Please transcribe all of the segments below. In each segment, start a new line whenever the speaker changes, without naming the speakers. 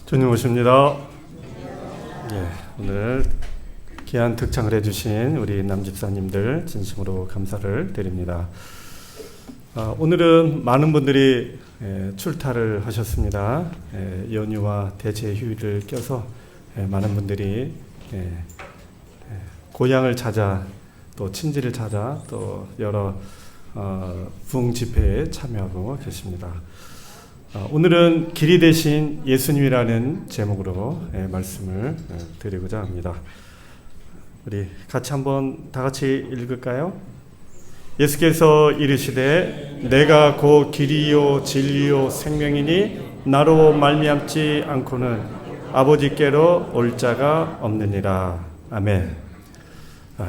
주님 오십니다. 오늘 귀한 득창을 해주신 우리 남집사님들 진심으로 감사를 드립니다. 오늘은 많은 분들이 출타를 하셨습니다. 연휴와 대체 휴일을 껴서 많은 분들이 고향을 찾아 또 친지를 찾아 또 여러 부흥 집회에 참여하고 계십니다. 오늘은 길이 되신 예수님이라는 제목으로 말씀을 드리고자 합니다. 우리 같이 한번 다 같이 읽을까요? 예수께서 이르시되 내가 곧 길이요 진리요 생명이니 나로 말미암지 않고는 아버지께로 올 자가 없느니라. 아멘.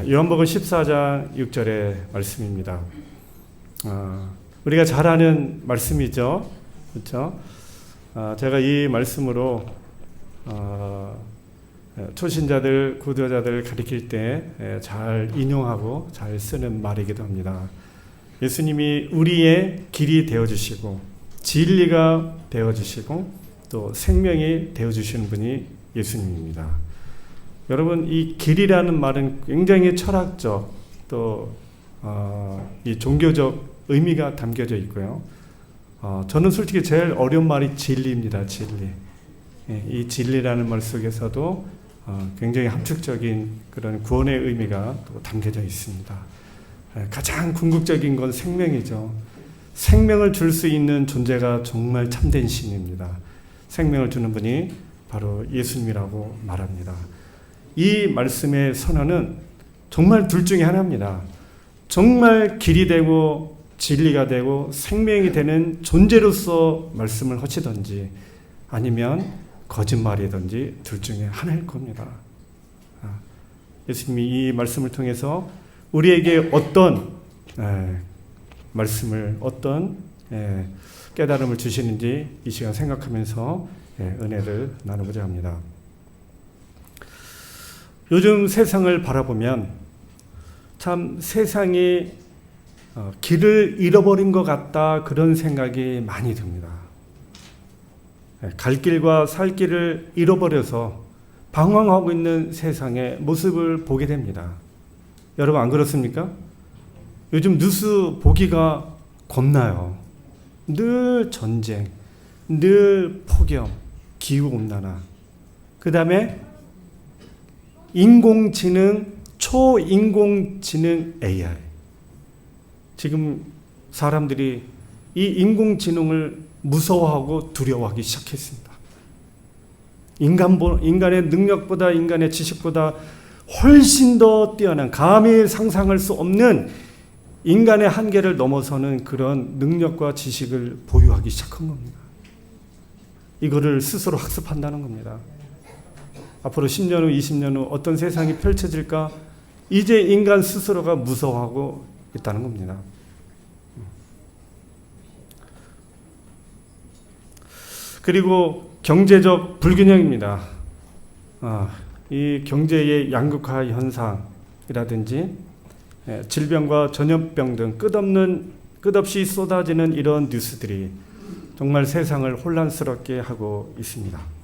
요한복음 14장 6절의 말씀입니다. 우리가 잘 아는 말씀이죠. 그렇죠? 제가 이 말씀으로 초신자들, 구도자들 가리킬 때 잘 인용하고 잘 쓰는 말이기도 합니다. 예수님이 우리의 길이 되어주시고 진리가 되어주시고 또 생명이 되어주시는 분이 예수님입니다. 여러분, 이 길이라는 말은 굉장히 철학적 또 이 종교적 의미가 담겨져 있고요. 저는 솔직히 제일 어려운 말이 진리입니다. 진리. 이 진리라는 말 속에서도 굉장히 함축적인 그런 구원의 의미가 또 담겨져 있습니다. 가장 궁극적인 건 생명이죠. 생명을 줄 수 있는 존재가 정말 참된 신입니다. 생명을 주는 분이 바로 예수님이라고 말합니다. 이 말씀의 선언은 정말 둘 중에 하나입니다. 정말 길이 되고 진리가 되고 생명이 되는 존재로서 말씀을 하시든지 아니면 거짓말이든지 둘 중에 하나일 겁니다. 예수님이 이 말씀을 통해서 우리에게 어떤 말씀을 어떤 깨달음을 주시는지 이 시간 생각하면서 은혜를 나누고자 합니다. 요즘 세상을 바라보면 참 세상이 길을 잃어버린 것 같다, 그런 생각이 많이 듭니다. 갈 길과 살 길을 잃어버려서 방황하고 있는 세상의 모습을 보게 됩니다. 여러분 안 그렇습니까? 요즘 뉴스 보기가 겁나요. 늘 전쟁, 늘 폭염, 기후온난화, 그 다음에 인공지능, 초인공지능 AI. 지금 사람들이 이 인공지능을 무서워하고 두려워하기 시작했습니다. 인간의 능력보다, 인간의 지식보다 훨씬 더 뛰어난, 감히 상상할 수 없는 인간의 한계를 넘어서는 그런 능력과 지식을 보유하기 시작한 겁니다. 이거를 스스로 학습한다는 겁니다. 앞으로 10년 후, 20년 후 어떤 세상이 펼쳐질까? 이제 인간 스스로가 무서워하고 있다는 겁니다. 그리고 경제적 불균형입니다. 이 경제의 양극화 현상이라든지 질병과 전염병 등 끝없이 쏟아지는 이런 뉴스들이 정말 세상을 혼란스럽게 하고 있습니다.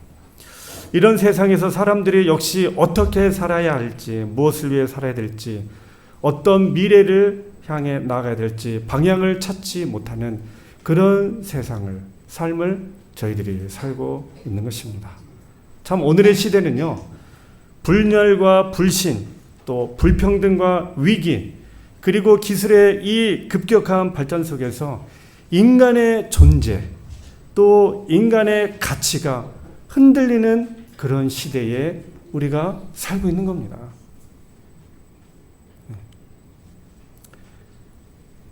이런 세상에서 사람들이 역시 어떻게 살아야 할지, 무엇을 위해 살아야 될지, 어떤 미래를 향해 나아가야 될지 방향을 찾지 못하는 그런 삶을 저희들이 살고 있는 것입니다. 참 오늘의 시대는요, 불멸과 불신, 또 불평등과 위기, 그리고 기술의 이 급격한 발전 속에서 인간의 존재, 또 인간의 가치가 흔들리는 그런 시대에 우리가 살고 있는 겁니다.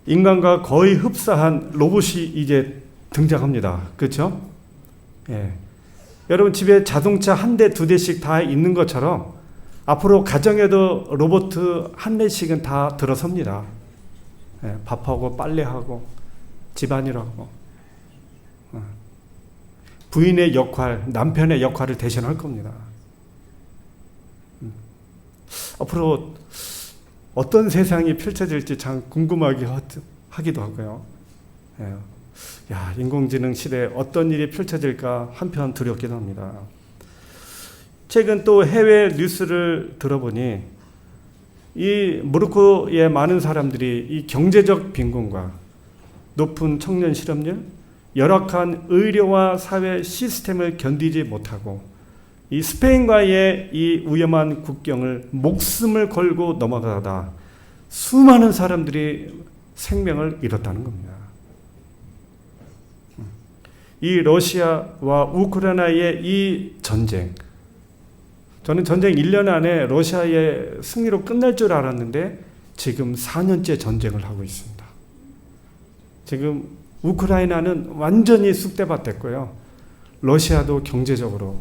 인간과 거의 흡사한 로봇이 이제 등장합니다. 그렇죠? 여러분 집에 자동차 한 대, 두 대씩 다 있는 것처럼 앞으로 가정에도 로봇 한 대씩은 다 들어섭니다. 밥하고 빨래하고 집안일하고 부인의 역할, 남편의 역할을 대신할 겁니다. 앞으로 어떤 세상이 펼쳐질지 참 궁금하기도 하고요. 인공지능 시대에 어떤 일이 펼쳐질까 한편 두렵기도 합니다. 최근 또 해외 뉴스를 들어보니 이 모로코의 많은 사람들이 이 경제적 빈곤과 높은 청년 실업률, 열악한 의료와 사회 시스템을 견디지 못하고 이 스페인과의 이 위험한 국경을 목숨을 걸고 넘어가다 수많은 사람들이 생명을 잃었다는 겁니다. 이 러시아와 우크라이나의 이 전쟁, 저는 전쟁 1년 안에 러시아의 승리로 끝날 줄 알았는데 지금 4년째 전쟁을 하고 있습니다. 지금 우크라이나는 완전히 쑥대밭 됐고요. 러시아도 경제적으로,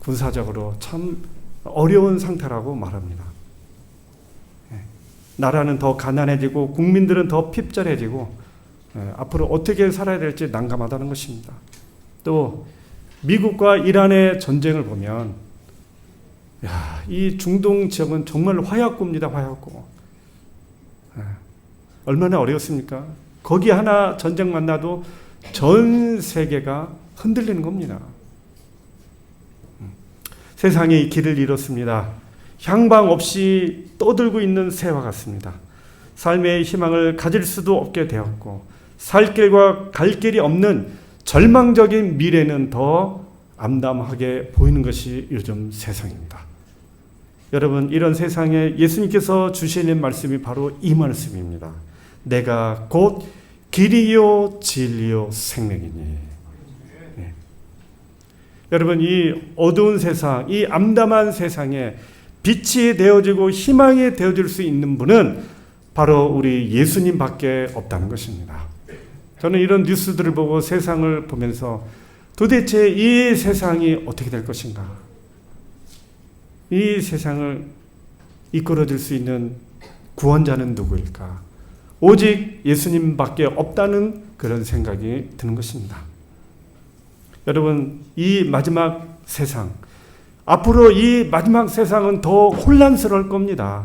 군사적으로 참 어려운 상태라고 말합니다. 나라는 더 가난해지고 국민들은 더 핍절해지고 앞으로 어떻게 살아야 될지 난감하다는 것입니다. 또 미국과 이란의 전쟁을 보면 이 중동 지역은 정말 화약고입니다. 화약고. 얼마나 어려웠습니까? 거기 하나 전쟁만 나도 전 세계가 흔들리는 겁니다. 세상이 길을 잃었습니다. 향방 없이 떠들고 있는 새와 같습니다. 삶의 희망을 가질 수도 없게 되었고 살 길과 갈 길이 없는 절망적인 미래는 더 암담하게 보이는 것이 요즘 세상입니다. 여러분, 이런 세상에 예수님께서 주시는 말씀이 바로 이 말씀입니다. 내가 곧 길이요 진리요 생명이니. 여러분, 이 어두운 세상, 이 암담한 세상에 빛이 되어지고 희망이 되어질 수 있는 분은 바로 우리 예수님밖에 없다는 것입니다. 저는 이런 뉴스들을 보고 세상을 보면서 도대체 이 세상이 어떻게 될 것인가? 이 세상을 이끌어줄 수 있는 구원자는 누구일까? 오직 예수님밖에 없다는 그런 생각이 드는 것입니다. 여러분, 이 마지막 세상, 앞으로 이 마지막 세상은 더 혼란스러울 겁니다.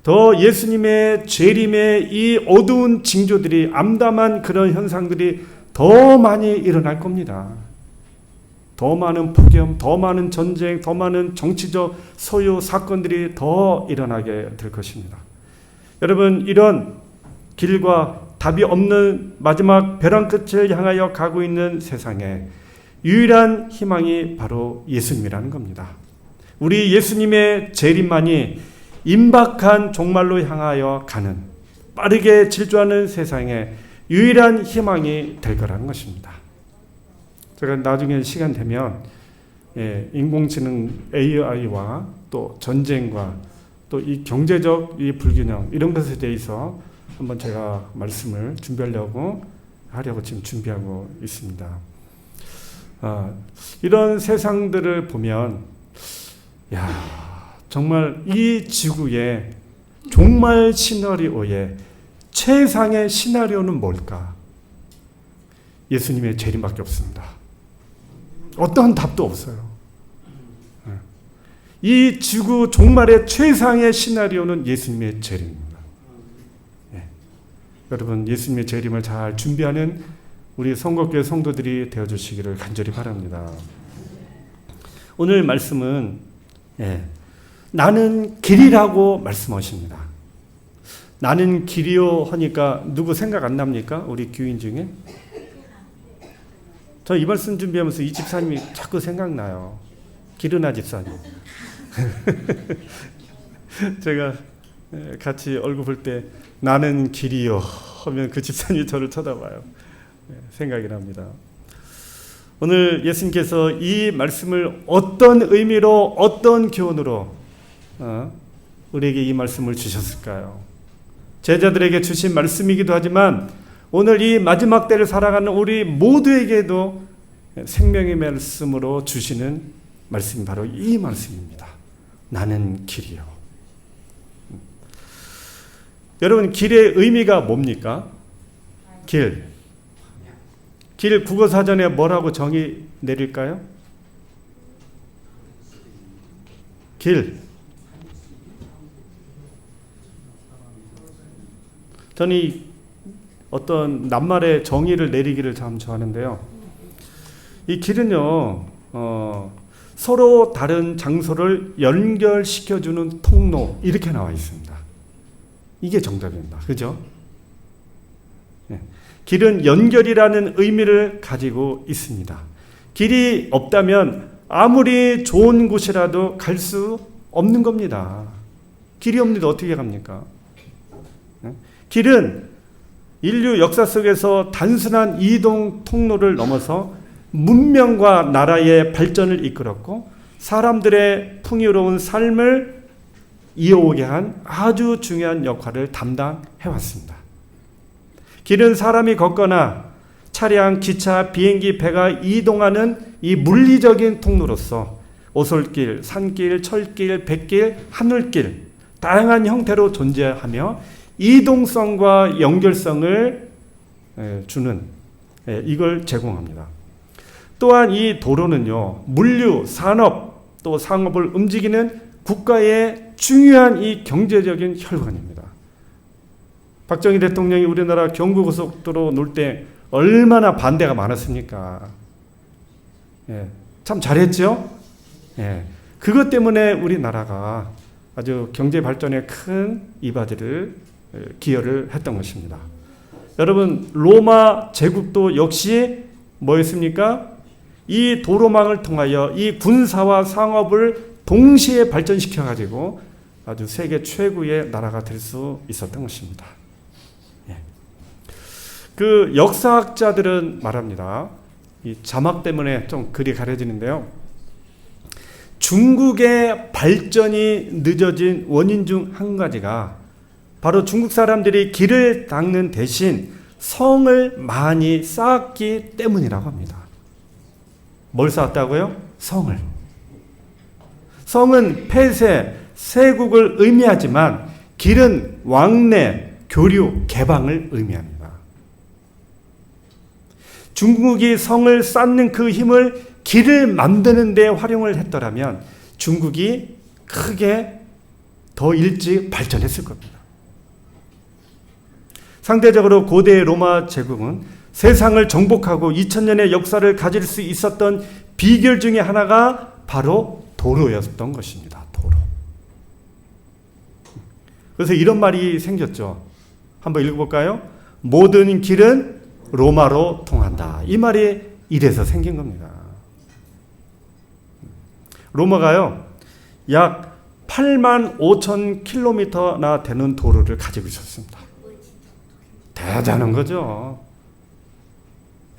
더 예수님의 재림의 이 어두운 징조들이, 암담한 그런 현상들이 더 많이 일어날 겁니다. 더 많은 폭염, 더 많은 전쟁, 더 많은 정치적 소요 사건들이 더 일어나게 될 것입니다. 여러분, 이런 길과 답이 없는 마지막 벼랑 끝을 향하여 가고 있는 세상에 유일한 희망이 바로 예수님이라는 겁니다. 우리 예수님의 재림만이 임박한 종말로 향하여 가는, 빠르게 질주하는 세상에 유일한 희망이 될 거라는 것입니다. 제가 나중에 시간 되면 인공지능 AI와 또 전쟁과 또 이 경제적 이 불균형, 이런 것에 대해서 한번 제가 말씀을 하려고 지금 준비하고 있습니다. 이런 세상들을 보면 정말 이 지구의 종말 시나리오의 최상의 시나리오는 뭘까? 예수님의 재림밖에 없습니다. 어떠한 답도 없어요. 이 지구 종말의 최상의 시나리오는 예수님의 재림입니다. 여러분, 예수님의 재림을 잘 준비하는 우리 성곽교회 성도들이 되어주시기를 간절히 바랍니다. 오늘 말씀은 나는 길이라고 말씀하십니다. 나는 길이요 하니까 누구 생각 안 납니까? 우리 교인 중에? 저 이 말씀 준비하면서 이 집사님이 자꾸 생각나요. 기르나 집사님. 제가 같이 얼굴 볼 때 나는 길이요 하면 그 집사님이 저를 쳐다봐요. 생각이 납니다. 오늘 예수님께서 이 말씀을 어떤 의미로, 어떤 교훈으로 우리에게 이 말씀을 주셨을까요? 제자들에게 주신 말씀이기도 하지만 오늘 이 마지막 때를 살아가는 우리 모두에게도 생명의 말씀으로 주시는 말씀이 바로 이 말씀입니다. 나는 길이요. 여러분, 길의 의미가 뭡니까? 길 국어사전에 뭐라고 정의 내릴까요? 길. 저는 어떤 낱말의 정의를 내리기를 참 좋아하는데요. 이 길은요, 서로 다른 장소를 연결시켜주는 통로, 이렇게 나와 있습니다. 이게 정답입니다. 그죠? 네. 길은 연결이라는 의미를 가지고 있습니다. 길이 없다면 아무리 좋은 곳이라도 갈 수 없는 겁니다. 길이 없는데 어떻게 갑니까? 네? 길은 인류 역사 속에서 단순한 이동 통로를 넘어서 문명과 나라의 발전을 이끌었고 사람들의 풍요로운 삶을 이어오게 한 아주 중요한 역할을 담당해 왔습니다. 길은 사람이 걷거나 차량, 기차, 비행기, 배가 이동하는 이 물리적인 통로로서 오솔길, 산길, 철길, 뱃길, 하늘길 다양한 형태로 존재하며 이동성과 연결성을 주는 이걸 제공합니다. 또한 이 도로는요, 물류, 산업, 또 상업을 움직이는 국가의 중요한 이 경제적인 혈관입니다. 박정희 대통령이 우리나라 경부고속도로 놓을 때 얼마나 반대가 많았습니까? 참 잘했죠? 그것 때문에 우리나라가 아주 경제 발전에 큰 이바지를 기여를 했던 것입니다. 여러분, 로마 제국도 역시 뭐였습니까? 이 도로망을 통하여 이 군사와 상업을 동시에 발전시켜 가지고 아주 세계 최고의 나라가 될 수 있었던 것입니다. 그 역사학자들은 말합니다. 이 자막 때문에 좀 글이 가려지는데요. 중국의 발전이 늦어진 원인 중 한 가지가 바로 중국 사람들이 길을 닦는 대신 성을 많이 쌓았기 때문이라고 합니다. 뭘 쌓았다고요? 성을. 성은 폐쇄, 세국을 의미하지만 길은 왕래, 교류, 개방을 의미합니다. 중국이 성을 쌓는 그 힘을 길을 만드는 데 활용을 했더라면 중국이 크게 더 일찍 발전했을 겁니다. 상대적으로 고대 로마 제국은 세상을 정복하고 2000년의 역사를 가질 수 있었던 비결 중에 하나가 바로 도로였던 것입니다. 도로. 그래서 이런 말이 생겼죠. 한번 읽어볼까요? 모든 길은 로마로 통한다. 이 말이 이래서 생긴 겁니다. 로마가요, 약 8만 5천 킬로미터나 되는 도로를 가지고 있었습니다. 대단한 거죠.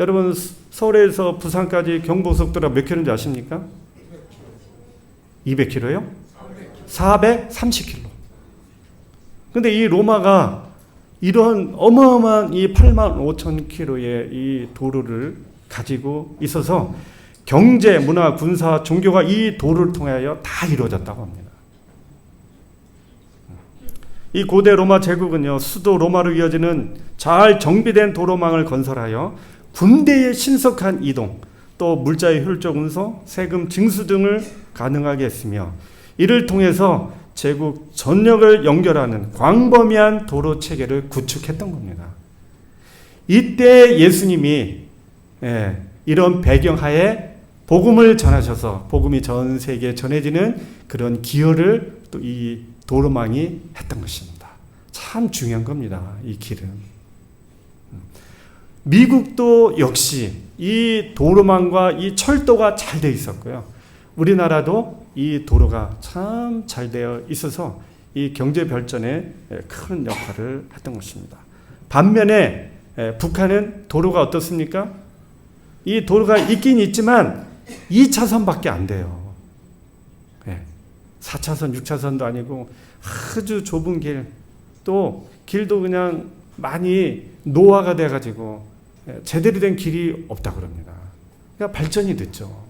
여러분, 서울에서 부산까지 경부고속도로가 몇 킬로인지 아십니까? 200킬로요? 430킬로. 근데 이 로마가 이런 어마어마한 이 8만 5천 킬로의 이 도로를 가지고 있어서 경제, 문화, 군사, 종교가 이 도로를 통하여 다 이루어졌다고 합니다. 이 고대 로마 제국은요, 수도 로마로 이어지는 잘 정비된 도로망을 건설하여 군대의 신속한 이동, 또 물자의 효율적 운송, 세금 징수 등을 가능하게 했으며 이를 통해서 제국 전역을 연결하는 광범위한 도로 체계를 구축했던 겁니다. 이때 예수님이 이런 배경하에 복음을 전하셔서 복음이 전 세계에 전해지는 그런 기여를 또 이 도로망이 했던 것입니다. 참 중요한 겁니다. 이 길은. 미국도 역시 이 도로망과 이 철도가 잘 되어 있었고요. 우리나라도 이 도로가 참 잘 되어 있어서 이 경제 발전에 큰 역할을 했던 것입니다. 반면에 북한은 도로가 어떻습니까? 이 도로가 있긴 있지만 2차선밖에 안 돼요. 4차선, 6차선도 아니고 아주 좁은 길, 또 길도 그냥 많이 노화가 돼가지고 제대로 된 길이 없다 그럽니다. 그러니까 발전이 늦죠.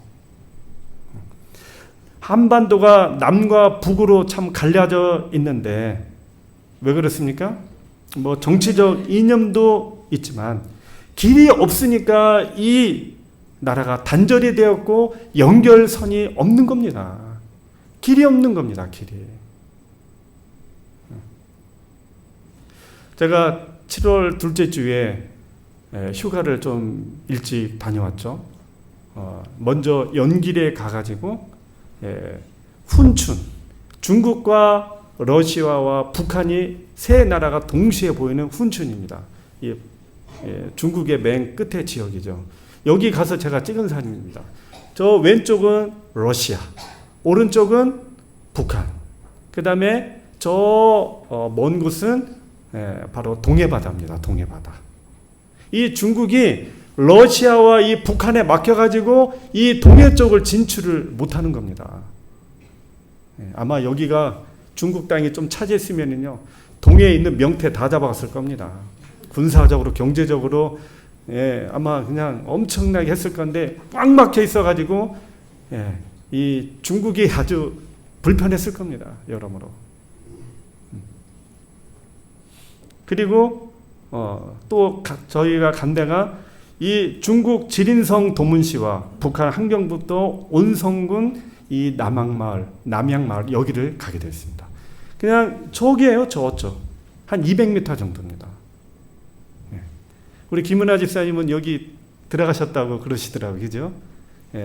한반도가 남과 북으로 참 갈려져 있는데 왜 그렇습니까? 뭐 정치적 이념도 있지만 길이 없으니까 이 나라가 단절이 되었고 연결선이 없는 겁니다. 길이 없는 겁니다. 길이. 제가 7월 둘째 주에 휴가를 좀 일찍 다녀왔죠. 먼저 연길에 가가지고 훈춘, 중국과 러시아와 북한이 세 나라가 동시에 보이는 훈춘입니다. 중국의 맨 끝에 지역이죠. 여기 가서 제가 찍은 사진입니다. 저 왼쪽은 러시아, 오른쪽은 북한. 그 다음에 저 먼 곳은 바로 동해바다입니다. 동해바다. 이 중국이 러시아와 이 북한에 맡겨가지고 이 동해 쪽을 진출을 못하는 겁니다. 아마 여기가 중국 땅이 좀 차지했으면요, 동해에 있는 명태 다 잡아갔을 겁니다. 군사적으로, 경제적으로 아마 그냥 엄청나게 했을 건데 꽉 막혀 있어가지고 이 중국이 아주 불편했을 겁니다. 여러모로. 그리고 또 저희가 간 데가 이 중국 지린성 도문시와 북한 함경북도 온성군 이 남양마을 여기를 가게 됐습니다. 그냥 저기에요. 저쪽 한 200m 정도입니다. 우리 김은아 집사님은 여기 들어가셨다고 그러시더라고요. 그죠?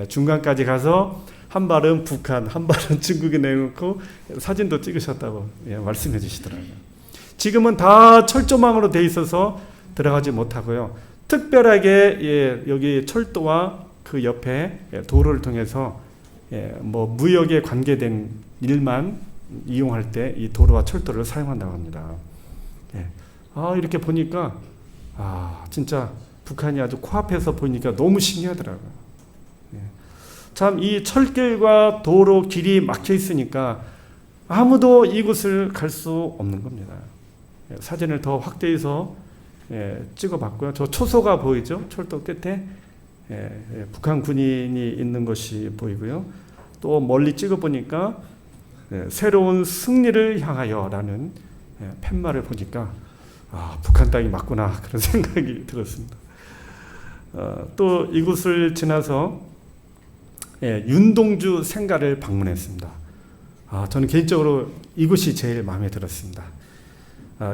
중간까지 가서 한 발은 북한, 한 발은 중국에 내놓고 사진도 찍으셨다고 말씀해 주시더라고요. 지금은 다 철조망으로 돼 있어서 들어가지 못하고요. 특별하게 여기 철도와 그 옆에 도로를 통해서 뭐 무역에 관계된 일만 이용할 때 이 도로와 철도를 사용한다고 합니다. 이렇게 보니까 진짜 북한이 아주 코앞에서 보니까 너무 신기하더라고요. 참 이 철길과 도로 길이 막혀 있으니까 아무도 이곳을 갈 수 없는 겁니다. 사진을 더 확대해서 찍어봤고요. 저 초소가 보이죠? 철도 끝에 북한 군인이 있는 것이 보이고요. 또 멀리 찍어보니까 새로운 승리를 향하여라는 팻말을 보니까 북한 땅이 맞구나 그런 생각이 들었습니다. 또 이곳을 지나서 윤동주 생가를 방문했습니다. 저는 개인적으로 이곳이 제일 마음에 들었습니다.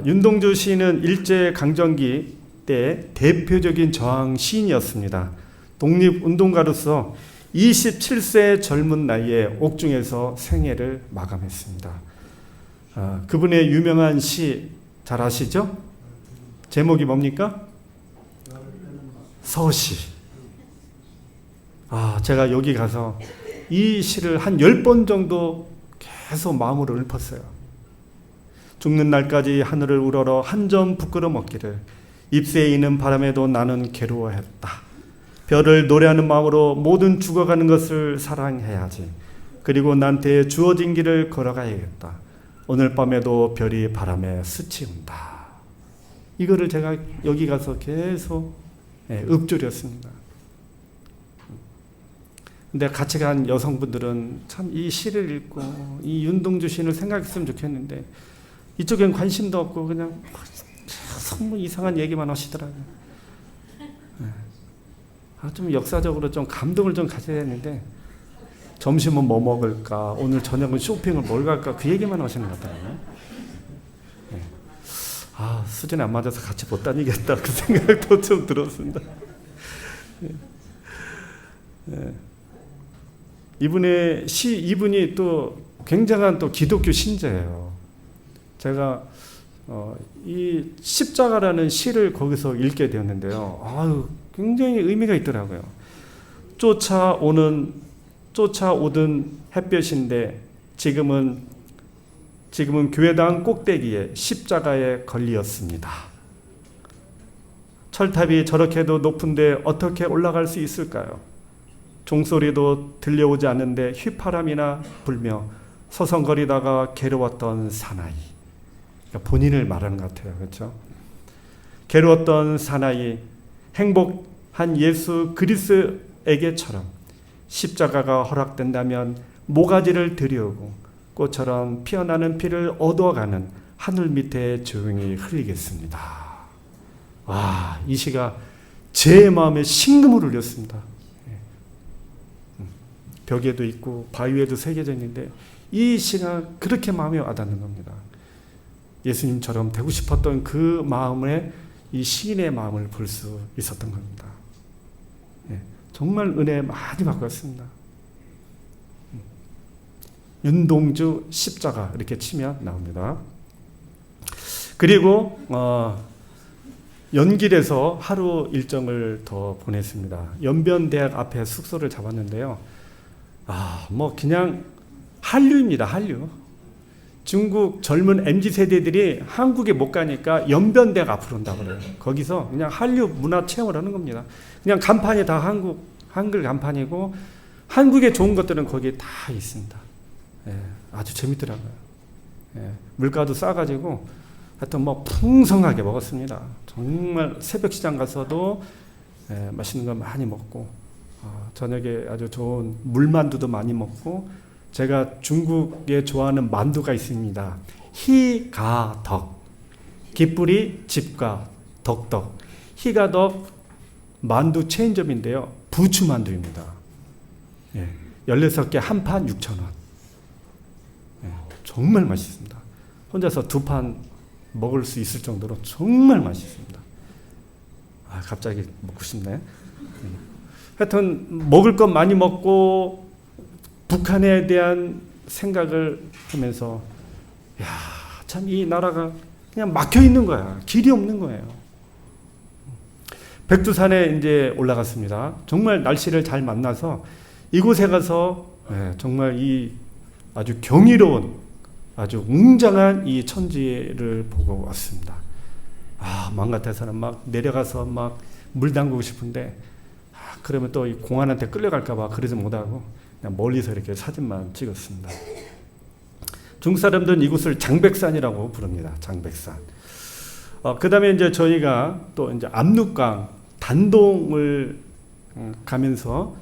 윤동주 시인은 일제강점기 때 대표적인 저항 시인이었습니다. 독립운동가로서 27세 젊은 나이에 옥중에서 생애를 마감했습니다. 그분의 유명한 시 잘 아시죠? 제목이 뭡니까? 서시. 제가 여기 가서 이 시를 한 10번 정도 계속 마음으로 읊었어요. 죽는 날까지 하늘을 우러러 한 점 부끄러 먹기를 잎새에 있는 바람에도 나는 괴로워했다. 별을 노래하는 마음으로 모든 죽어가는 것을 사랑해야지. 그리고 나한테 주어진 길을 걸어가야겠다. 오늘 밤에도 별이 바람에 스치운다. 이거를 제가 여기 가서 계속 읊조렸습니다. 근데 같이 간 여성분들은 참 이 시를 읽고 이 윤동주 시인을 생각했으면 좋겠는데 이쪽엔 관심도 없고 그냥 너무 이상한 얘기만 하시더라고요. 좀 역사적으로 좀 감동을 좀 가져야 했는데 점심은 뭐 먹을까, 오늘 저녁은 쇼핑을 뭘 갈까 그 얘기만 하시는 것 같더라고요. 수준이 안 맞아서 같이 못 다니겠다 그 생각도 좀 들었습니다. 이분이 또 굉장한 또 기독교 신자예요. 제가 이 십자가라는 시를 거기서 읽게 되었는데요. 굉장히 의미가 있더라고요. 쫓아오던 햇볕인데 지금은 교회당 꼭대기에 십자가에 걸리었습니다. 철탑이 저렇게도 높은데 어떻게 올라갈 수 있을까요? 종소리도 들려오지 않는데 휘파람이나 불며 서성거리다가 괴로웠던 사나이. 그러니까 본인을 말하는 것 같아요. 그렇죠? 괴로웠던 사나이, 행복한 예수 그리스도에게처럼 십자가가 허락된다면 모가지를 들여오고 꽃처럼 피어나는 피를 얻어가는 하늘 밑에 조용히 흘리겠습니다. 이 시가 제 마음에 심금을 울렸습니다. 벽에도 있고 바위에도 새겨져 있는데 이 시가 그렇게 마음에 와닿는 겁니다. 예수님처럼 되고 싶었던 그 마음에 이 시인의 마음을 볼 수 있었던 겁니다. 예, 정말 은혜 많이 받았습니다. 윤동주 십자가 이렇게 치면 나옵니다. 그리고 연길에서 하루 일정을 더 보냈습니다. 연변대학 앞에 숙소를 잡았는데요. 뭐 그냥 한류입니다. 한류. 중국 젊은 MZ세대들이 한국에 못 가니까 연변대학 앞으로 온다고 그래요. 거기서 그냥 한류 문화 체험을 하는 겁니다. 그냥 간판이 다 한글 간판이고 한국에 좋은 것들은 거기에 다 있습니다. 예, 아주 재밌더라고요. 예, 물가도 싸가지고 하여튼 뭐 풍성하게 먹었습니다. 정말 새벽 시장 가서도 맛있는 거 많이 먹고 저녁에 아주 좋은 물만두도 많이 먹고 제가 중국에 좋아하는 만두가 있습니다. 희가덕 기뿌리 집가 덕덕 희가덕 만두 체인점인데요. 부추 만두입니다. 예, 16개 한 판 6,000원. 예, 정말 맛있습니다. 혼자서 2판 먹을 수 있을 정도로 정말 맛있습니다. 갑자기 먹고 싶네. 하여튼 먹을 것 많이 먹고 북한에 대한 생각을 하면서 참 이 나라가 그냥 막혀 있는 거야. 길이 없는 거예요. 백두산에 이제 올라갔습니다. 정말 날씨를 잘 만나서 이곳에 가서 정말 이 아주 경이로운 아주 웅장한 이 천지를 보고 왔습니다. 마음 같아서는 막 내려가서 막 물 담그고 싶은데 그러면 또 이 공안한테 끌려갈까봐 그러지 못하고 그냥 멀리서 이렇게 사진만 찍었습니다. 중국 사람들은 이곳을 장백산이라고 부릅니다. 장백산. 그 다음에 이제 저희가 또 이제 압록강 단동을 가면서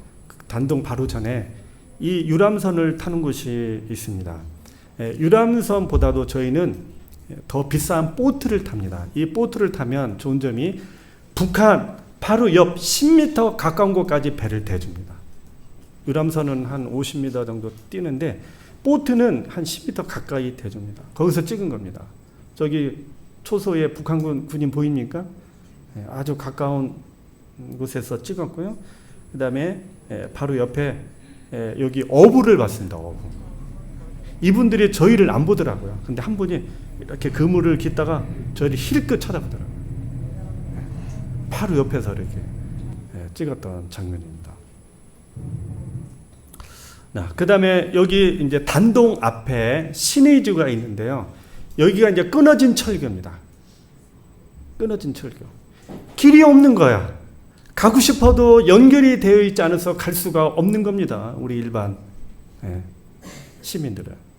단동 바로 전에 이 유람선을 타는 곳이 있습니다. 유람선보다도 저희는 더 비싼 보트를 탑니다. 이 보트를 타면 좋은 점이 북한 바로 옆 10m 가까운 곳까지 배를 대줍니다. 유람선은 한 50m 정도 뛰는데 보트는 한 10m 가까이 대줍니다. 거기서 찍은 겁니다. 저기 초소에 북한군 군인 보입니까? 아주 가까운 곳에서 찍었고요. 그 다음에 바로 옆에 여기 어부를 봤습니다. 어부. 이분들이 저희를 안 보더라고요. 근데 한 분이 이렇게 그물을 깃다가 저희를 힐끗 쳐다보더라고요. 바로 옆에서 이렇게 찍었던 장면입니다. 그 다음에 여기 이제 단동 앞에 신의주가 있는데요. 여기가 이제 끊어진 철교입니다. 끊어진 철교. 길이 없는 거야. 가고 싶어도 연결이 되어 있지 않아서 갈 수가 없는 겁니다. 우리 일반 시민들은.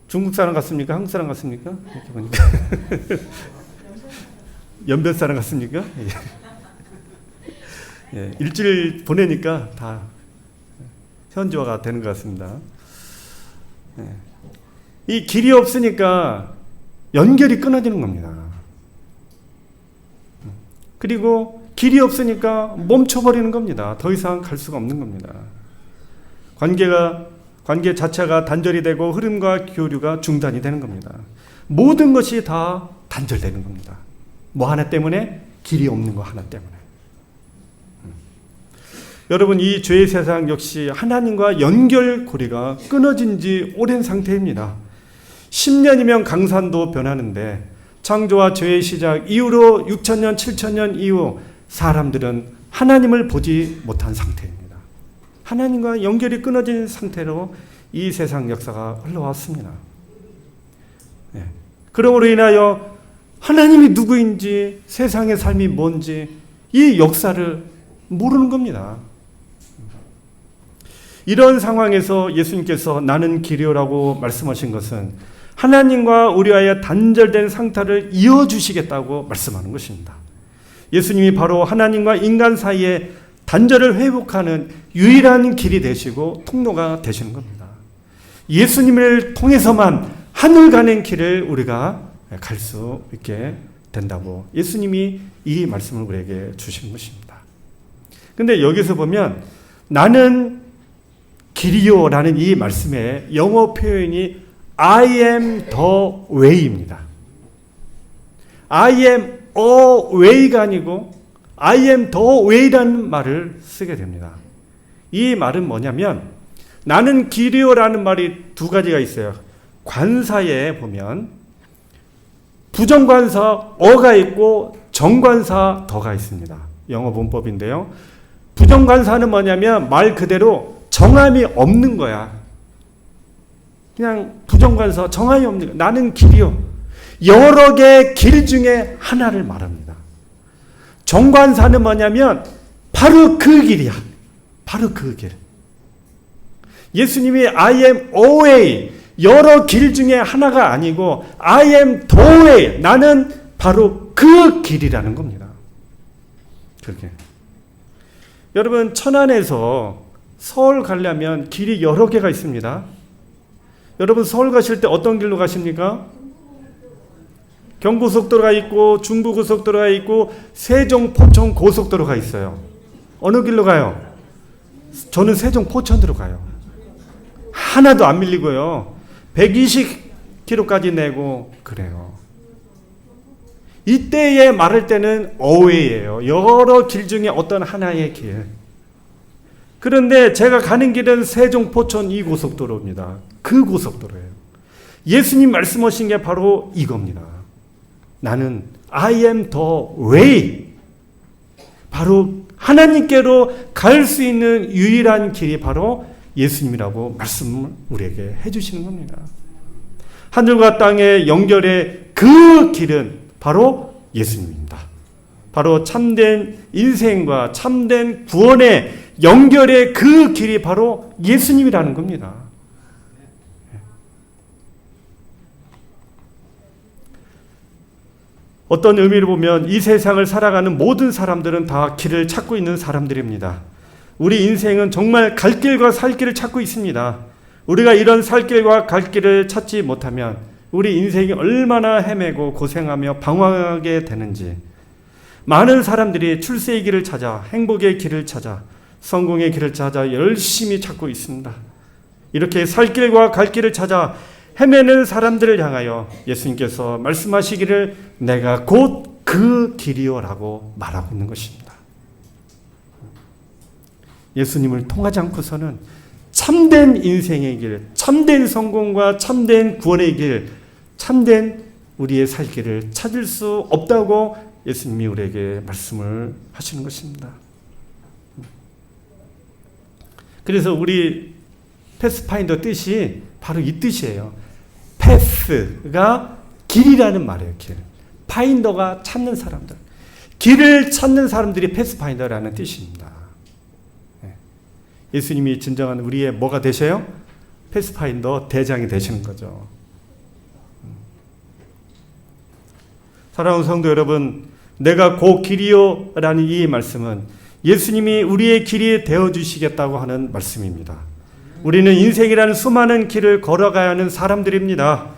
중국 사람 같습니까? 한국 사람 같습니까? 이렇게 보니까 연변 사람 같습니까? 일주일 보내니까 다 현지화가 되는 것 같습니다. 이 길이 없으니까 연결이 끊어지는 겁니다. 그리고 길이 없으니까 멈춰버리는 겁니다. 더 이상 갈 수가 없는 겁니다. 관계 자체가 단절이 되고 흐름과 교류가 중단이 되는 겁니다. 모든 것이 다 단절되는 겁니다. 뭐 하나 때문에? 길이 없는 거 하나 때문에. 여러분, 이 죄의 세상 역시 하나님과 연결고리가 끊어진 지 오랜 상태입니다. 10년이면 강산도 변하는데 창조와 죄의 시작 이후로 6천년, 7천년 이후 사람들은 하나님을 보지 못한 상태입니다. 하나님과 연결이 끊어진 상태로 이 세상 역사가 흘러왔습니다. 그러므로 인하여 하나님이 누구인지 세상의 삶이 뭔지 이 역사를 모르는 겁니다. 이런 상황에서 예수님께서 나는 길이요라고 말씀하신 것은 하나님과 우리와의 단절된 상태를 이어주시겠다고 말씀하는 것입니다. 예수님이 바로 하나님과 인간 사이에 단절을 회복하는 유일한 길이 되시고 통로가 되시는 겁니다. 예수님을 통해서만 하늘 가는 길을 우리가 갈 수 있게 된다고 예수님이 이 말씀을 우리에게 주신 것입니다. 근데 여기서 보면 나는 길이요라는 이 말씀의 영어 표현이 I am the way입니다. I am a way가 아니고 I am the way라는 말을 쓰게 됩니다. 이 말은 뭐냐면 나는 길이요라는 말이 두 가지가 있어요. 관사에 보면 부정관사 어가 있고 정관사 더가 있습니다. 영어 문법인데요. 부정관사는 뭐냐면 말 그대로 정함이 없는 거야. 그냥 부정관사 정함이 없는 거야. 나는 길이요. 여러 개의 길 중에 하나를 말합니다. 정관사는 뭐냐면 바로 그 길이야. 바로 그 길. 예수님이 I am a way, 여러 길 중에 하나가 아니고 I am the way, 나는 바로 그 길이라는 겁니다. 그렇게. 여러분, 천안에서 서울 가려면 길이 여러 개가 있습니다. 여러분, 서울 가실 때 어떤 길로 가십니까? 경부고속도로가 있고 중부고속도로가 있고 세종 포천 고속도로가 있어요. 어느 길로 가요? 저는 세종 포천으로 가요. 하나도 안 밀리고요. 120km까지 내고 그래요. 이때에 말할 때는 어웨이예요. 여러 길 중에 어떤 하나의 길. 그런데 제가 가는 길은 세종 포천 이 고속도로입니다. 그 고속도로예요. 예수님 말씀하신 게 바로 이겁니다. 나는 I am the way. 바로 하나님께로 갈 수 있는 유일한 길이 바로 예수님이라고 말씀을 우리에게 해주시는 겁니다. 하늘과 땅의 연결의 그 길은 바로 예수님입니다. 바로 참된 인생과 참된 구원의 연결의 그 길이 바로 예수님이라는 겁니다. 어떤 의미로 보면 이 세상을 살아가는 모든 사람들은 다 길을 찾고 있는 사람들입니다. 우리 인생은 정말 갈 길과 살 길을 찾고 있습니다. 우리가 이런 살 길과 갈 길을 찾지 못하면 우리 인생이 얼마나 헤매고 고생하며 방황하게 되는지. 많은 사람들이 출세의 길을 찾아, 행복의 길을 찾아, 성공의 길을 찾아 열심히 찾고 있습니다. 이렇게 살 길과 갈 길을 찾아 헤매는 사람들을 향하여 예수님께서 말씀하시기를 내가 곧 그 길이요라고 말하고 있는 것입니다. 예수님을 통하지 않고서는 참된 인생의 길, 참된 성공과 참된 구원의 길, 참된 우리의 살 길을 찾을 수 없다고 예수님이 우리에게 말씀을 하시는 것입니다. 그래서 우리 패스파인더 뜻이 바로 이 뜻이에요. 패스가 길이라는 말이에요. 길. 파인더가 찾는 사람들. 길을 찾는 사람들이 패스파인더라는 뜻입니다. 예수님이 진정한 우리의 뭐가 되셔요? 패스파인더 대장이 되시는 거죠. 사랑하는 성도 여러분, 내가 곧 길이요 라는 이 말씀은 예수님이 우리의 길이 되어주시겠다고 하는 말씀입니다. 우리는 인생이라는 수많은 길을 걸어가야 하는 사람들입니다.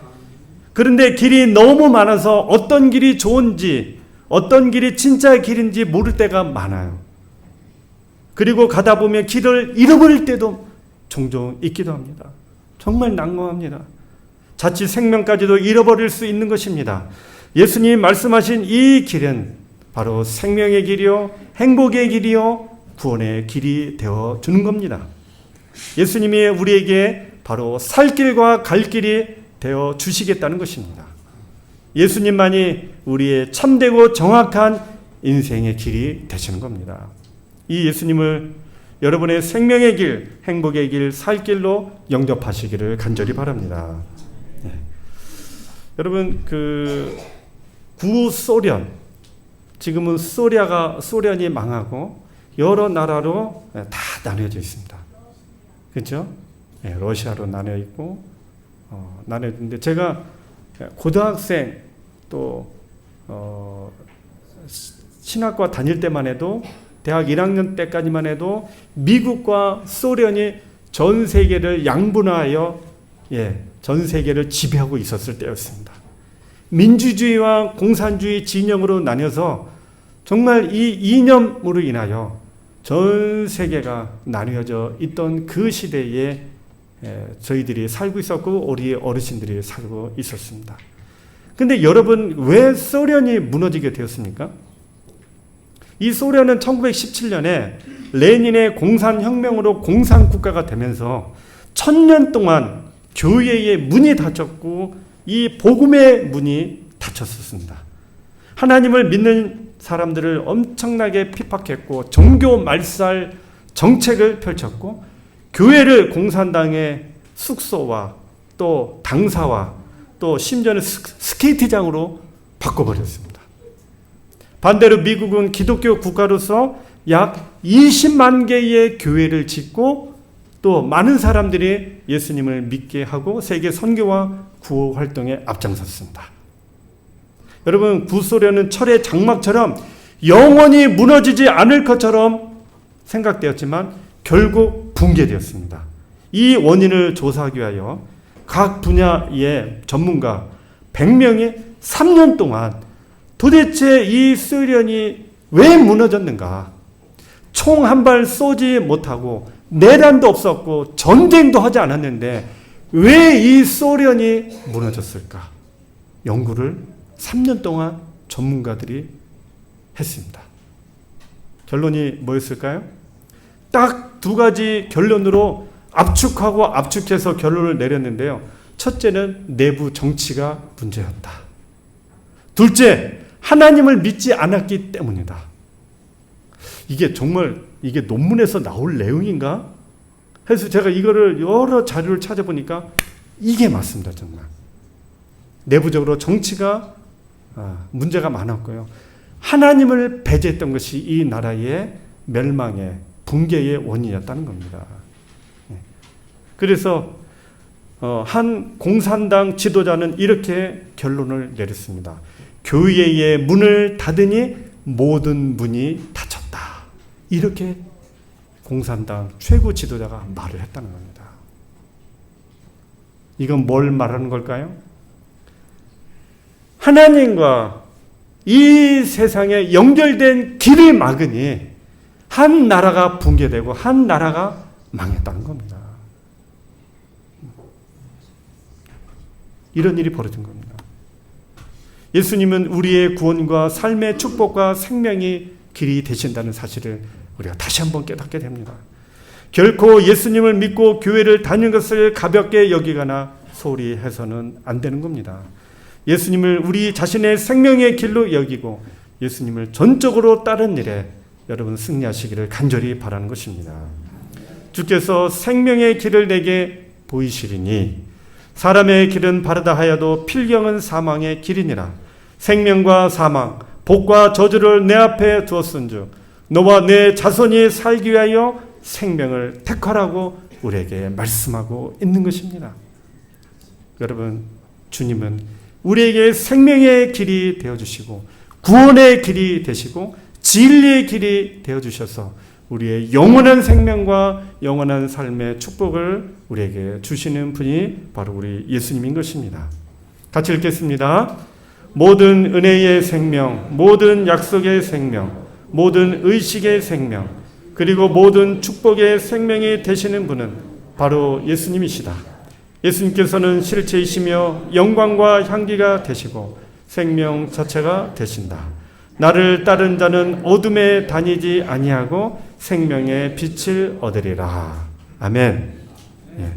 그런데 길이 너무 많아서 어떤 길이 좋은지, 어떤 길이 진짜 길인지 모를 때가 많아요. 그리고 가다 보면 길을 잃어버릴 때도 종종 있기도 합니다. 정말 난감합니다. 자칫 생명까지도 잃어버릴 수 있는 것입니다. 예수님이 말씀하신 이 길은 바로 생명의 길이요, 행복의 길이요, 구원의 길이 되어주는 겁니다. 예수님이 우리에게 바로 살 길과 갈 길이 되어주시겠다는 것입니다. 예수님만이 우리의 참되고 정확한 인생의 길이 되시는 겁니다. 이 예수님을 여러분의 생명의 길, 행복의 길, 살 길로 영접하시기를 간절히 바랍니다. 네. 여러분, 구소련, 지금은 소련이 망하고 여러 나라로 다 나뉘어져 있습니다. 그렇죠? 네, 러시아로 나뉘어 있고 나뉘어있는데 제가 고등학생 또 신학과 다닐 때만 해도 대학 1학년 때까지만 해도 미국과 소련이 전 세계를 양분하여 전 세계를 지배하고 있었을 때였습니다. 민주주의와 공산주의 진영으로 나뉘어서 정말 이 이념으로 인하여 전 세계가 나뉘어져 있던 그 시대에 저희들이 살고 있었고 우리 어르신들이 살고 있었습니다. 근데 여러분, 왜 소련이 무너지게 되었습니까? 이 소련은 1917년에 레닌의 공산혁명으로 공산국가가 되면서 1000년 동안 교회의 문이 닫혔고 이 복음의 문이 닫혔었습니다. 하나님을 믿는 사람들을 엄청나게 핍박했고 종교 말살 정책을 펼쳤고 교회를 공산당의 숙소와 또 당사와 또 심지어는 스케이트장으로 바꿔버렸습니다. 반대로 미국은 기독교 국가로서 약 20만 개의 교회를 짓고 또 많은 사람들이 예수님을 믿게 하고 세계 선교와 구호 활동에 앞장섰습니다. 여러분, 구소련은 철의 장막처럼 영원히 무너지지 않을 것처럼 생각되었지만 결국 붕괴되었습니다. 이 원인을 조사하기 위하여 각 분야의 전문가 100명이 3년 동안 도대체 이 소련이 왜 무너졌는가? 총 한 발 쏘지 못하고 내란도 없었고 전쟁도 하지 않았는데 왜 이 소련이 무너졌을까? 연구를 3년 동안 전문가들이 했습니다. 결론이 뭐였을까요? 딱 두 가지 결론으로 압축하고 압축해서 결론을 내렸는데요. 첫째는 내부 정치가 문제였다. 둘째, 하나님을 믿지 않았기 때문이다. 이게 정말 이게 논문에서 나올 내용인가? 해서 제가 이거를 여러 자료를 찾아보니까 이게 맞습니다. 정말. 내부적으로 정치가 문제가 많았고요. 하나님을 배제했던 것이 이 나라의 멸망의 붕괴의 원인이었다는 겁니다. 그래서 한 공산당 지도자는 이렇게 결론을 내렸습니다. 교회의 문을 닫으니 모든 문이 닫혔다. 이렇게 공산당 최고 지도자가 말을 했다는 겁니다. 이건 뭘 말하는 걸까요? 하나님과 이 세상에 연결된 길을 막으니 한 나라가 붕괴되고 한 나라가 망했다는 겁니다. 이런 일이 벌어진 겁니다. 예수님은 우리의 구원과 삶의 축복과 생명이 길이 되신다는 사실을 우리가 다시 한번 깨닫게 됩니다. 결코 예수님을 믿고 교회를 다니는 것을 가볍게 여기거나 소홀히 해서는 안 되는 겁니다. 예수님을 우리 자신의 생명의 길로 여기고 예수님을 전적으로 따른 일에 여러분 승리하시기를 간절히 바라는 것입니다. 주께서 생명의 길을 내게 보이시리니 사람의 길은 바르다 하여도 필경은 사망의 길이니라. 생명과 사망, 복과 저주를 내 앞에 두었은즉 너와 내 자손이 살기 위하여 생명을 택하라고 우리에게 말씀하고 있는 것입니다. 여러분, 주님은 우리에게 생명의 길이 되어주시고 구원의 길이 되시고 진리의 길이 되어주셔서 우리의 영원한 생명과 영원한 삶의 축복을 우리에게 주시는 분이 바로 우리 예수님인 것입니다. 같이 읽겠습니다. 모든 은혜의 생명, 모든 약속의 생명, 모든 의식의 생명, 그리고 모든 축복의 생명이 되시는 분은 바로 예수님이시다. 예수님께서는 실체이시며 영광과 향기가 되시고 생명 자체가 되신다. 나를 따른 자는 어둠에 다니지 아니하고 생명의 빛을 얻으리라. 아멘. 예.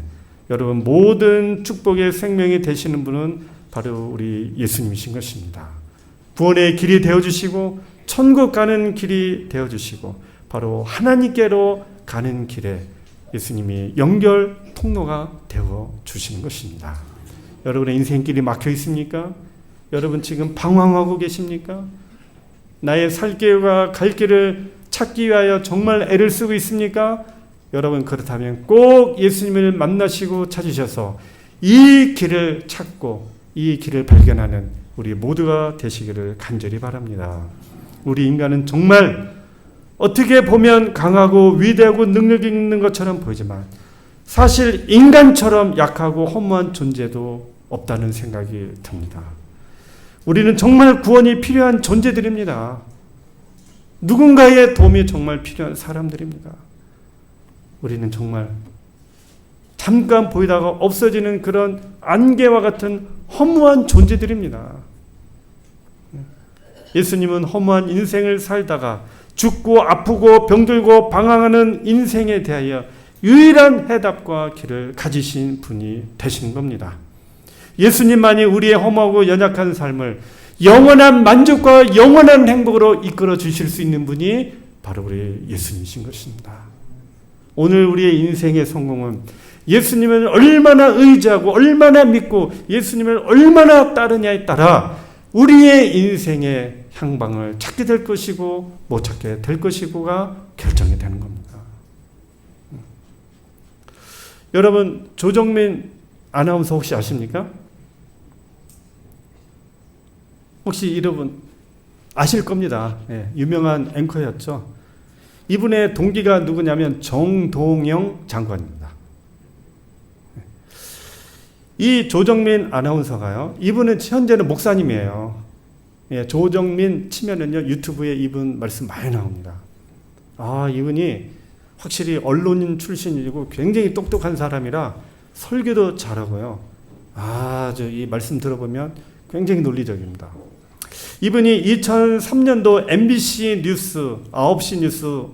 여러분, 모든 축복의 생명이 되시는 분은 바로 우리 예수님이신 것입니다. 구원의 길이 되어주시고 천국 가는 길이 되어주시고 바로 하나님께로 가는 길에 예수님이 연결 통로가 되어주시는 것입니다. 여러분의 인생길이 막혀 있습니까? 여러분 지금 방황하고 계십니까? 나의 살 길과 갈 길을 찾기 위하여 정말 애를 쓰고 있습니까? 여러분 그렇다면 꼭 예수님을 만나시고 찾으셔서 이 길을 찾고 이 길을 발견하는 우리 모두가 되시기를 간절히 바랍니다. 우리 인간은 정말 어떻게 보면 강하고 위대하고 능력 있는 것처럼 보이지만 사실 인간처럼 약하고 허무한 존재도 없다는 생각이 듭니다. 우리는 정말 구원이 필요한 존재들입니다. 누군가의 도움이 정말 필요한 사람들입니다. 우리는 정말 잠깐 보이다가 없어지는 그런 안개와 같은 허무한 존재들입니다. 예수님은 허무한 인생을 살다가 죽고 아프고 병들고 방황하는 인생에 대하여 유일한 해답과 길을 가지신 분이 되신 겁니다. 예수님만이 우리의 허무하고 연약한 삶을 영원한 만족과 영원한 행복으로 이끌어 주실 수 있는 분이 바로 우리 예수님이신 것입니다. 오늘 우리의 인생의 성공은 예수님을 얼마나 의지하고 얼마나 믿고 예수님을 얼마나 따르냐에 따라 우리의 인생의 향방을 찾게 될 것이고 못 찾게 될 것이고가 결정이 되는 겁니다. 여러분, 조정민 아나운서 혹시 아십니까? 혹시 여러분 아실 겁니다. 예, 유명한 앵커였죠. 이분의 동기가 누구냐면 정동영 장관입니다. 이 조정민 아나운서가요, 이분은 현재는 목사님이에요. 예, 조정민 치면은요, 유튜브에 이분 말씀 많이 나옵니다. 이분이 확실히 언론인 출신이고 굉장히 똑똑한 사람이라 설교도 잘하고요. 이 말씀 들어보면 굉장히 논리적입니다. 이분이 2003년도 MBC 뉴스 9시 뉴스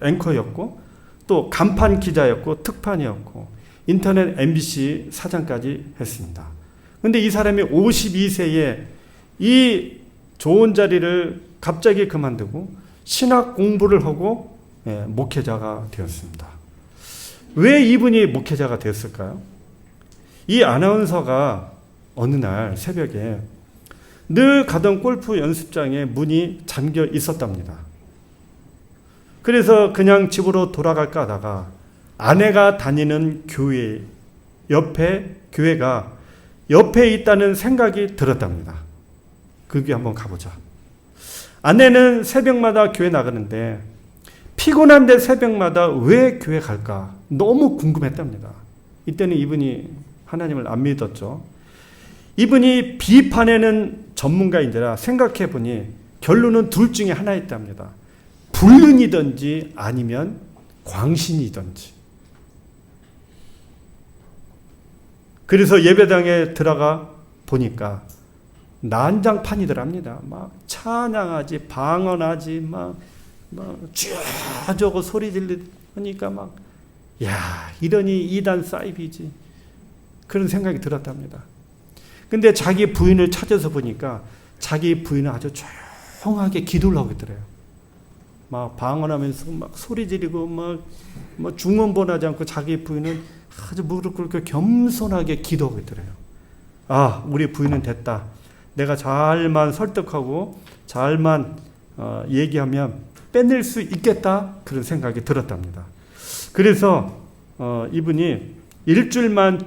앵커였고 또 간판 기자였고 특판이었고 인터넷 MBC 사장까지 했습니다. 그런데 이 사람이 52세에 이 좋은 자리를 갑자기 그만두고 신학 공부를 하고 목회자가 되었습니다. 왜 이분이 목회자가 되었을까요? 이 아나운서가 어느 날 새벽에 늘 가던 골프 연습장에 문이 잠겨 있었답니다. 그래서 그냥 집으로 돌아갈까 하다가 아내가 다니는 교회가 옆에 있다는 생각이 들었답니다. 그 교회 한번 가보자. 아내는 새벽마다 교회 나가는데 피곤한데 새벽마다 왜 교회 갈까? 너무 궁금했답니다. 이때는 이분이 하나님을 안 믿었죠. 이분이 비판에는 전문가인지라 생각해보니 결론은 둘 중에 하나였답니다. 불륜이든지 아니면 광신이든지. 그래서 예배당에 들어가 보니까 난장판이더랍니다. 막 찬양하지, 방언하지, 막 쥐어저고 소리 지르니까 이러니 이단 사이비지. 그런 생각이 들었답니다. 근데 자기 부인을 찾아서 보니까 자기 부인은 아주 조용하게 기도를 하고 있더래요. 막 방언하면서 막 소리 지르고 막 중언번하지 않고 자기 부인은 아주 무릎 꿇고 겸손하게 기도하고 있더래요. 우리 부인은 됐다. 내가 잘만 설득하고 잘만 얘기하면 빼낼 수 있겠다. 그런 생각이 들었답니다. 그래서 이분이 일주일만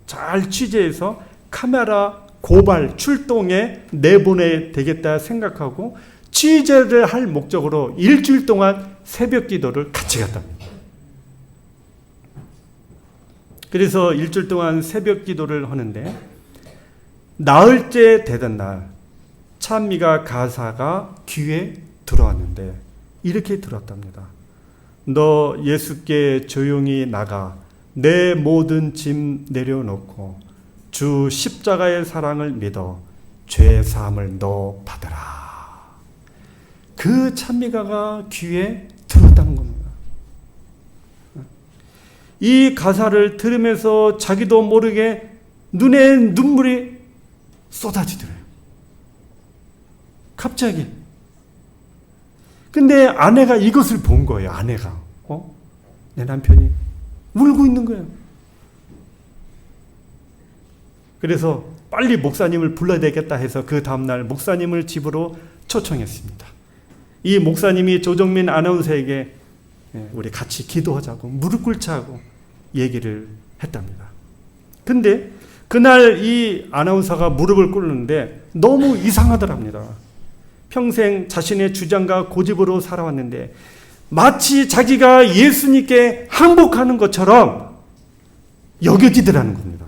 잘 취재해서 카메라 고발 출동에 내보내야 되겠다 생각하고 취재를 할 목적으로 일주일 동안 새벽 기도를 같이 갔답니다. 그래서 일주일 동안 새벽 기도를 하는데 나흘째 되던 날 찬미가 가사가 귀에 들어왔는데 이렇게 들었답니다. 너 예수께 조용히 나가 내 모든 짐 내려놓고 주 십자가의 사랑을 믿어 죄 사함을 너 받으라. 그 찬미가가 귀에 들었다는 겁니다. 이 가사를 들으면서 자기도 모르게 눈에 눈물이 쏟아지더래요. 갑자기. 근데 아내가 이것을 본 거예요. 아내가. 내 남편이 울고 있는 거예요. 그래서 빨리 목사님을 불러야 되겠다 해서 그 다음날 목사님을 집으로 초청했습니다. 이 목사님이 조정민 아나운서에게 우리 같이 기도하자고 무릎 꿇자고 얘기를 했답니다. 근데 그날 이 아나운서가 무릎을 꿇는데 너무 이상하더랍니다. 평생 자신의 주장과 고집으로 살아왔는데 마치 자기가 예수님께 항복하는 것처럼 여겨지더라는 겁니다.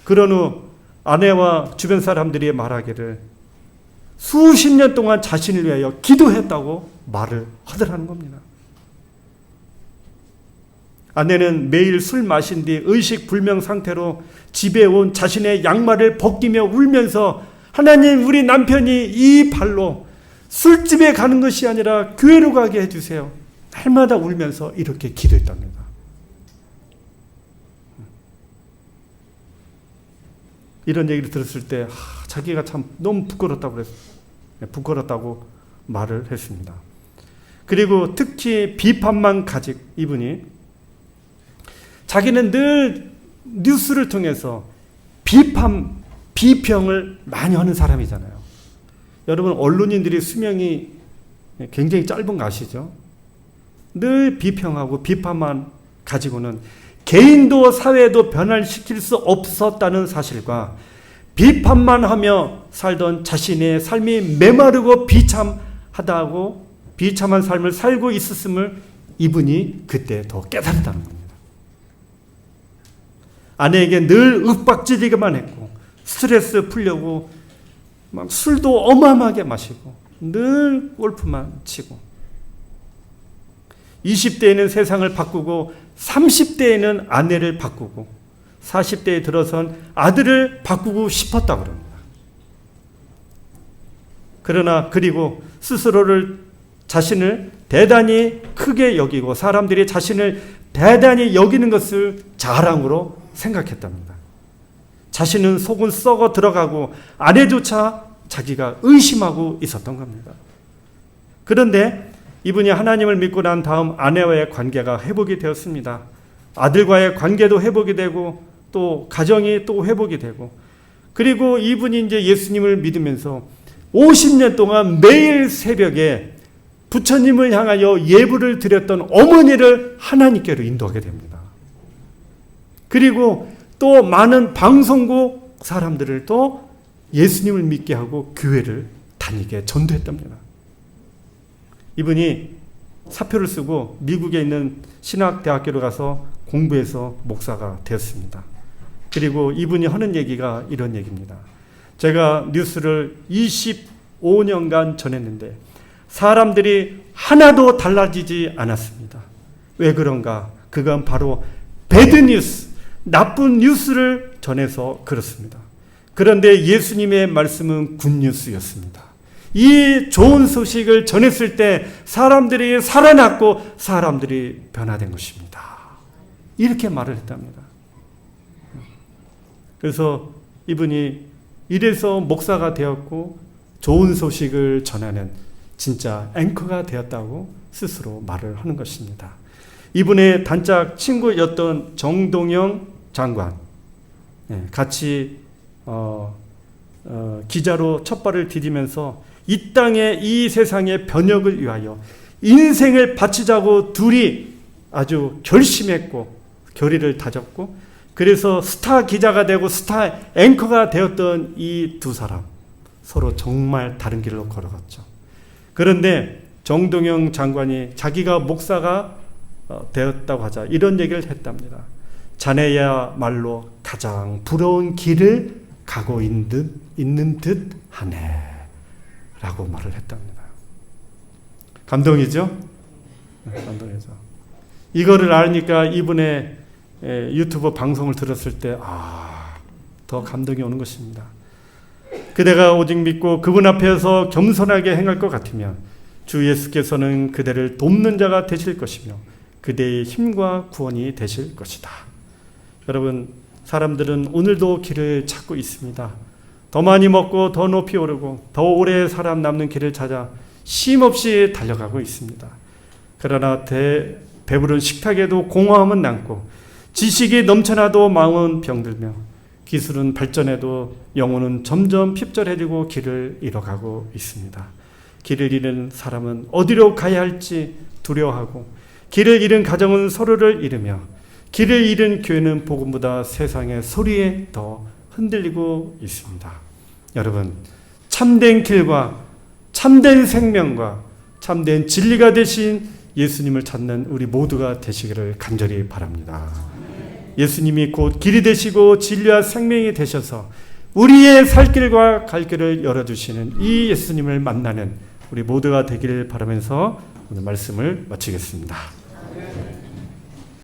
그런 후 아내와 주변 사람들이 말하기를 수십 년 동안 자신을 위하여 기도했다고 말을 하더라는 겁니다. 아내는 매일 술 마신 뒤 의식불명 상태로 집에 온 자신의 양말을 벗기며 울면서 하나님, 우리 남편이 이 발로 술집에 가는 것이 아니라 교회로 가게 해주세요. 날마다 울면서 이렇게 기도했답니다. 이런 얘기를 들었을 때 자기가 참 너무 부끄럽다고 말을 했습니다. 그리고 특히 비판만 가진 이분이 자기는 늘 뉴스를 통해서 비평을 많이 하는 사람이잖아요. 여러분, 언론인들이 수명이 굉장히 짧은 거 아시죠? 늘 비평하고 비판만 가지고는 개인도 사회도 변화시킬 수 없었다는 사실과 비판만 하며 살던 자신의 삶이 메마르고 비참한 삶을 살고 있었음을 이분이 그때 더 깨달았다는 겁니다. 아내에게 늘 윽박지르기만 했고 스트레스 풀려고 막 술도 어마어마하게 마시고 늘 골프만 치고 20대에는 세상을 바꾸고 30대에는 아내를 바꾸고 40대에 들어선 아들을 바꾸고 싶었다고 합니다. 그리고 자신을 대단히 크게 여기고 사람들이 자신을 대단히 여기는 것을 자랑으로 생각했답니다. 자신은 속은 썩어 들어가고 아내조차 자기가 의심하고 있었던 겁니다. 그런데 이분이 하나님을 믿고 난 다음 아내와의 관계가 회복이 되었습니다. 아들과의 관계도 회복이 되고 또 가정이 또 회복이 되고, 그리고 이분이 이제 예수님을 믿으면서 50년 동안 매일 새벽에 부처님을 향하여 예불을 드렸던 어머니를 하나님께로 인도하게 됩니다. 그리고 또 많은 방송국 사람들을 또 예수님을 믿게 하고 교회를 다니게 전도했답니다. 이분이 사표를 쓰고 미국에 있는 신학대학교로 가서 공부해서 목사가 되었습니다. 그리고 이분이 하는 얘기가 이런 얘기입니다. 제가 뉴스를 25년간 전했는데 사람들이 하나도 달라지지 않았습니다. 왜 그런가? 그건 바로 배드 뉴스, 나쁜 뉴스를 전해서 그렇습니다. 그런데 예수님의 말씀은 굿뉴스였습니다. 이 좋은 소식을 전했을 때 사람들이 살아났고 사람들이 변화된 것입니다. 이렇게 말을 했답니다. 그래서 이분이 이래서 목사가 되었고 좋은 소식을 전하는 진짜 앵커가 되었다고 스스로 말을 하는 것입니다. 이분의 단짝 친구였던 정동영 장관, 같이 기자로 첫발을 디디면서 이 땅에 이 세상의 변혁을 위하여 인생을 바치자고 둘이 아주 결심했고 결의를 다졌고, 그래서 스타 기자가 되고 스타 앵커가 되었던 이 두 사람 서로 정말 다른 길로 걸어갔죠. 그런데 정동영 장관이 자기가 목사가 되었다고 하자 이런 얘기를 했답니다. 자네야말로 가장 부러운 길을 가고 있는 듯 하네 라고 말을 했답니다. 감동이죠? 감동이죠. 이거를 알니까 이분의 유튜브 방송을 들었을 때 더 감동이 오는 것입니다. 그대가 오직 믿고 그분 앞에서 겸손하게 행할 것 같으면 주 예수께서는 그대를 돕는 자가 되실 것이며 그대의 힘과 구원이 되실 것이다. 여러분, 사람들은 오늘도 길을 찾고 있습니다. 더 많이 먹고 더 높이 오르고 더 오래 사람 남는 길을 찾아 쉼없이 달려가고 있습니다. 그러나 배부른 식탁에도 공허함은 남고 지식이 넘쳐나도 마음은 병들며 기술은 발전해도 영혼은 점점 핍절해지고 길을 잃어가고 있습니다. 길을 잃은 사람은 어디로 가야 할지 두려워하고 길을 잃은 가정은 서로를 잃으며 길을 잃은 교회는 복음보다 세상의 소리에 더 흔들리고 있습니다. 여러분, 참된 길과 참된 생명과 참된 진리가 되신 예수님을 찾는 우리 모두가 되시기를 간절히 바랍니다. 예수님이 곧 길이 되시고 진리와 생명이 되셔서 우리의 살 길과 갈 길을 열어주시는 이 예수님을 만나는 우리 모두가 되기를 바라면서 오늘 말씀을 마치겠습니다.